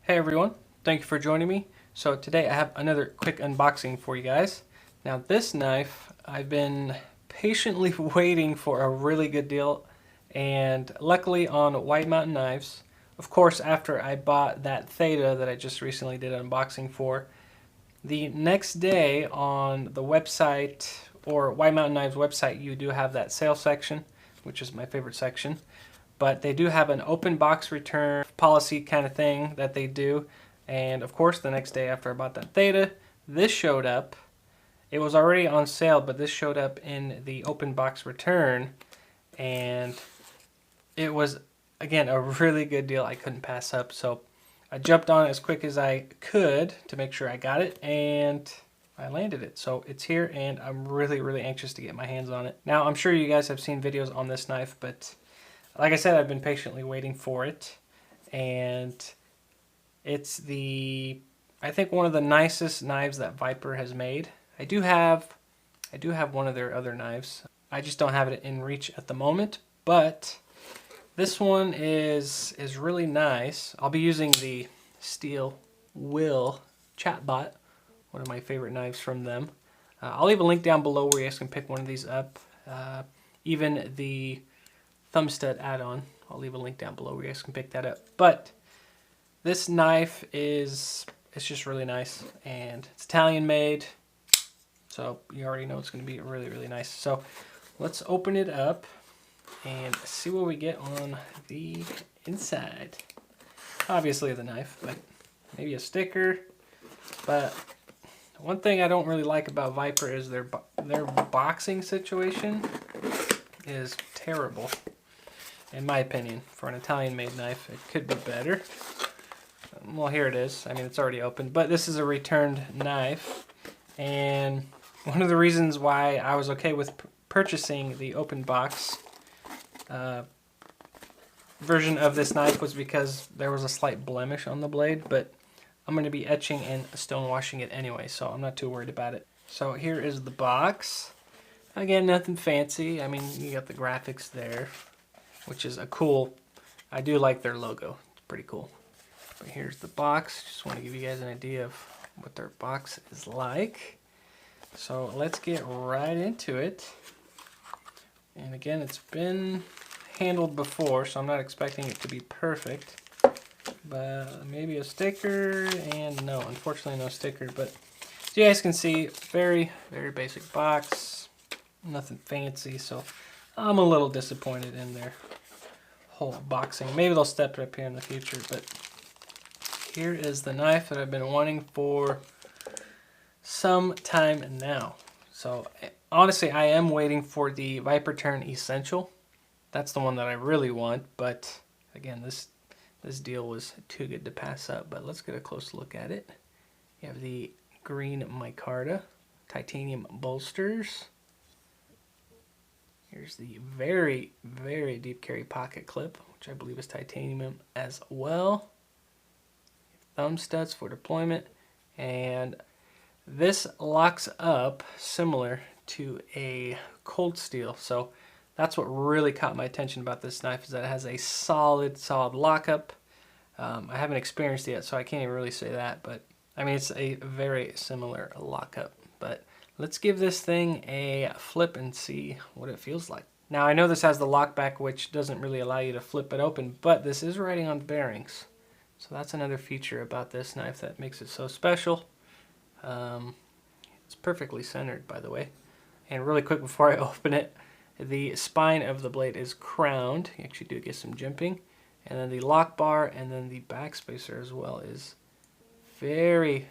Hey everyone, thank you for joining me. So today I have another quick unboxing for you guys. Now this knife, I've been patiently waiting for a really good deal, and luckily on White Mountain Knives, of course after I bought that Theta that I just recently did an unboxing for, the next day on the website or White Mountain Knives website you do have that sale section, which is my favorite section. But they do have an open box return policy kind of thing that they do. And of course, the next day after I bought that Theta, this showed up. It was already on sale, but this showed up in the open box return. And it was, again, a really good deal I couldn't pass up. So I jumped on it as quick as I could to make sure I got it. And I landed it. So it's here, and I'm really anxious to get my hands on it. Now, I'm sure you guys have seen videos on this knife, but like I said, I've been patiently waiting for it, and it's I think one of the nicest knives that Viper has made. I do have one of their other knives. I just don't have it in reach at the moment, but this one is really nice. I'll be using the Steel Will Chatbot, one of my favorite knives from them. I'll leave a link down below where you guys can pick one of these up. Even the Thumbstud add-on, I'll leave a link down below where you guys can pick that up. But this knife it's just really nice, and it's Italian made, so you already know it's going to be really nice. So let's open it up and see what we get on the inside. Obviously the knife, but maybe a sticker. But one thing I don't really like about Viper is their boxing situation is terrible. In my opinion, for an Italian-made knife, it could be better. Well, here it is. I mean, it's already open, but this is a returned knife. And one of the reasons why I was okay with purchasing the open box version of this knife was because there was a slight blemish on the blade, but I'm going to be etching and stone washing it anyway, so I'm not too worried about it. So here is the box. Again, nothing fancy. I mean, you got the graphics there, which is a cool, I do like their logo. It's pretty cool. But here's the box. Just want to give you guys an idea of what their box is like. So let's get right into it. And again, it's been handled before, so I'm not expecting it to be perfect. But maybe a sticker, and no, unfortunately no sticker. But as you guys can see, very basic box. Nothing fancy, so I'm a little disappointed in their whole boxing. Maybe they'll step it up here in the future, but here is the knife that I've been wanting for some time now. So honestly, I am waiting for the Viper Turn Essential. That's the one that I really want, but again, this deal was too good to pass up. But let's get a close look at it. You have the green micarta, titanium bolsters. Here's the very deep carry pocket clip, which I believe is titanium as well. Thumb studs for deployment, and this locks up similar to a cold steel. So that's what really caught my attention about this knife, is that it has a solid lockup. I haven't experienced it yet, so I can't even really say that, but I mean, it's a very similar lockup. But let's give this thing a flip and see what it feels like. Now, I know this has the lockback, which doesn't really allow you to flip it open, but this is writing on bearings. So that's another feature about this knife that makes it so special. It's perfectly centered, by the way. And really quick before I open it, the spine of the blade is crowned. You actually do get some jimping. And then the lock bar and then the back spacer as well is very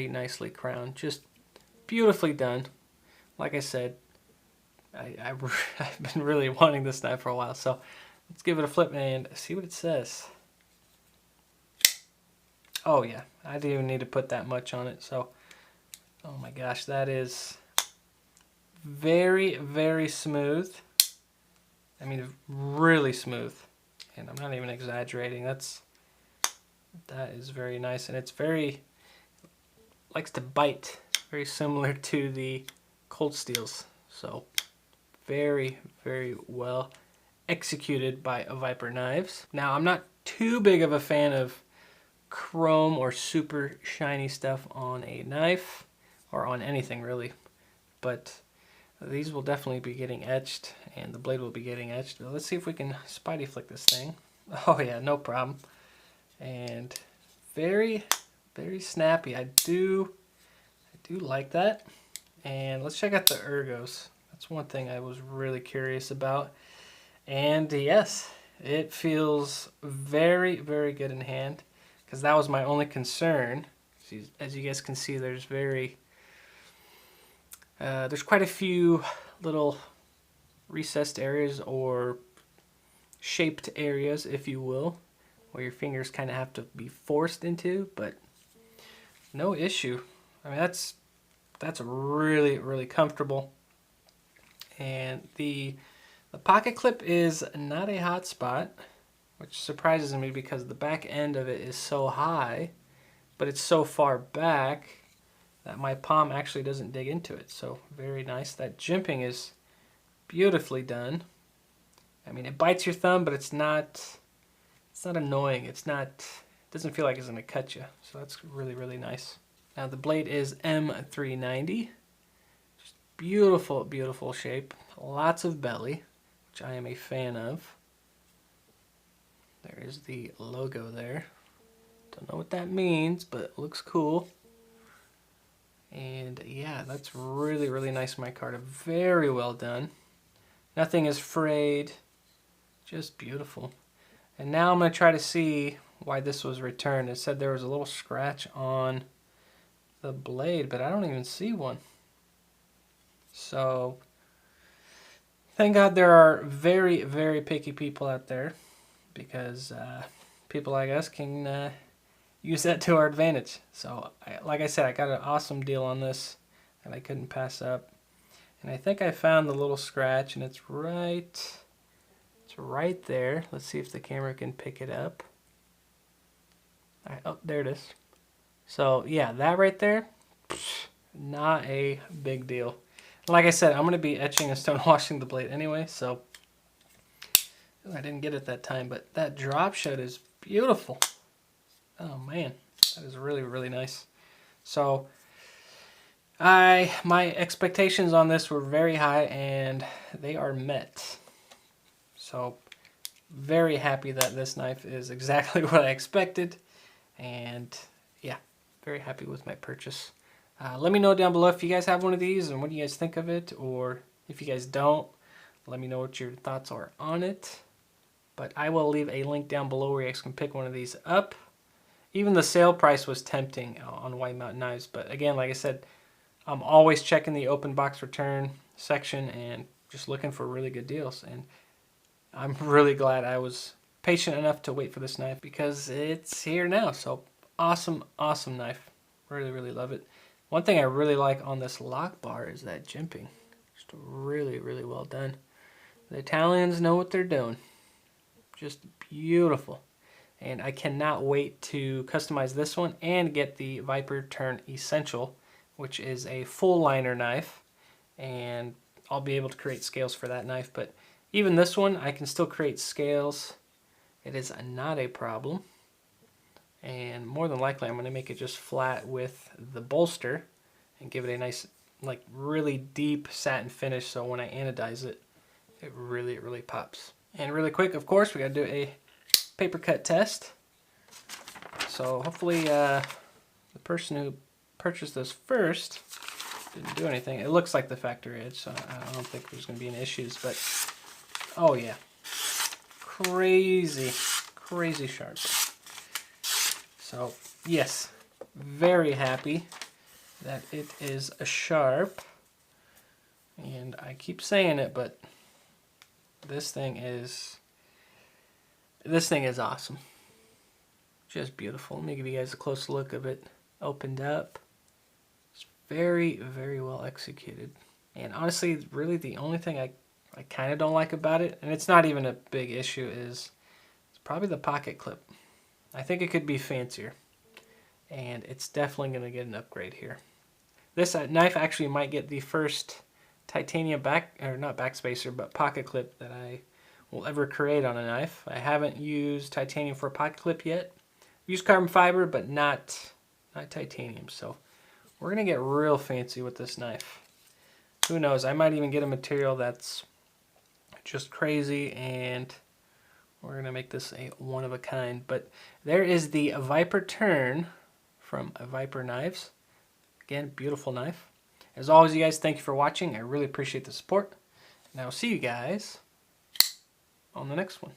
nicely crowned. Just beautifully done. Like I said, I've been really wanting this knife for a while, so let's give it a flip and see what it says. Oh yeah, I didn't even need to put that much on it. So, oh my gosh, that is very smooth. I mean, really smooth, and I'm not even exaggerating. That is very nice, and it's likes to bite, very similar to the cold steels. So very well executed by Viper knives. Now, I'm not too big of a fan of chrome or super shiny stuff on a knife, or on anything really, but these will definitely be getting etched, and the blade will be getting etched. Let's see if we can spidey flick this thing. Oh yeah, no problem. And very, very snappy. I do like that. And let's check out the ergos. That's one thing I was really curious about. And yes, it feels very, very good in hand, because that was my only concern. As you guys can see, there's quite a few little recessed areas, or shaped areas, if you will, where your fingers kind of have to be forced into, but no issue. I mean, that's really, really comfortable. And the pocket clip is not a hot spot, which surprises me because the back end of it is so high, but it's so far back that my palm actually doesn't dig into it. So very nice. That jimping is beautifully done. I mean, it bites your thumb, but it's not annoying. It doesn't feel like it's gonna cut you. So that's really, really nice. Now the blade is M390. Just beautiful, beautiful shape. Lots of belly, which I am a fan of. There is the logo there. Don't know what that means, but it looks cool. And yeah, that's really, really nice micarta. Very well done. Nothing is frayed. Just beautiful. And now I'm going to try to see why this was returned. It said there was a little scratch on the blade, but I don't even see one. So thank God there are very, very picky people out there, because people like us can use that to our advantage. So like I said, I got an awesome deal on this and I couldn't pass up. And I think I found the little scratch, and it's right there. Let's see if the camera can pick it up. All right, oh, there it is. So yeah, that right there, not a big deal. Like I said, I'm going to be etching and stone washing the blade anyway, so I didn't get it that time, but that drop shed is beautiful. Oh man, that is really, really nice. So my expectations on this were very high, and they are met. So very happy that this knife is exactly what I expected, and yeah, very happy with my purchase. Let me know down below if you guys have one of these and what do you guys think of it, or if you guys don't, let me know what your thoughts are on it. But I will leave a link down below where you guys can pick one of these up. Even the sale price was tempting on White Mountain Knives, but again, like I said, I'm always checking the open box return section and just looking for really good deals. And I'm really glad I was patient enough to wait for this knife, because it's here now. So awesome, awesome knife. Really, really love it. One thing I really like on this lock bar is that jimping. Just really, really well done. The Italians know what they're doing. Just beautiful. And I cannot wait to customize this one and get the Viper Turn Essential, which is a full liner knife. And I'll be able to create scales for that knife. But even this one, I can still create scales. It is not a problem. And more than likely, I'm going to make it just flat with the bolster and give it a nice, like, really deep satin finish, so when I anodize it, it really, really pops. And really quick, of course, we got to do a paper cut test. So hopefully the person who purchased this first didn't do anything. It looks like the factory edge, so I don't think there's going to be any issues. But oh yeah, crazy, crazy sharp. So yes, very happy that it is a sharp. And I keep saying it, but this thing is awesome. Just beautiful. Let me give you guys a close look of it opened up. It's very, very well executed. And honestly, really the only thing I kind of don't like about it, and it's not even a big issue, is it's probably the pocket clip. I think it could be fancier, and it's definitely going to get an upgrade here. This knife actually might get the first titanium not backspacer, but pocket clip that I will ever create on a knife. I haven't used titanium for a pocket clip yet. use carbon fiber, but not titanium. So we're gonna get real fancy with this knife. Who knows? I might even get a material that's just crazy, and we're gonna make this a one of a kind. But there is the Viper Turn from Viper Knives. Again, beautiful knife. As always, you guys, thank you for watching. I really appreciate the support. And I'll see you guys on the next one.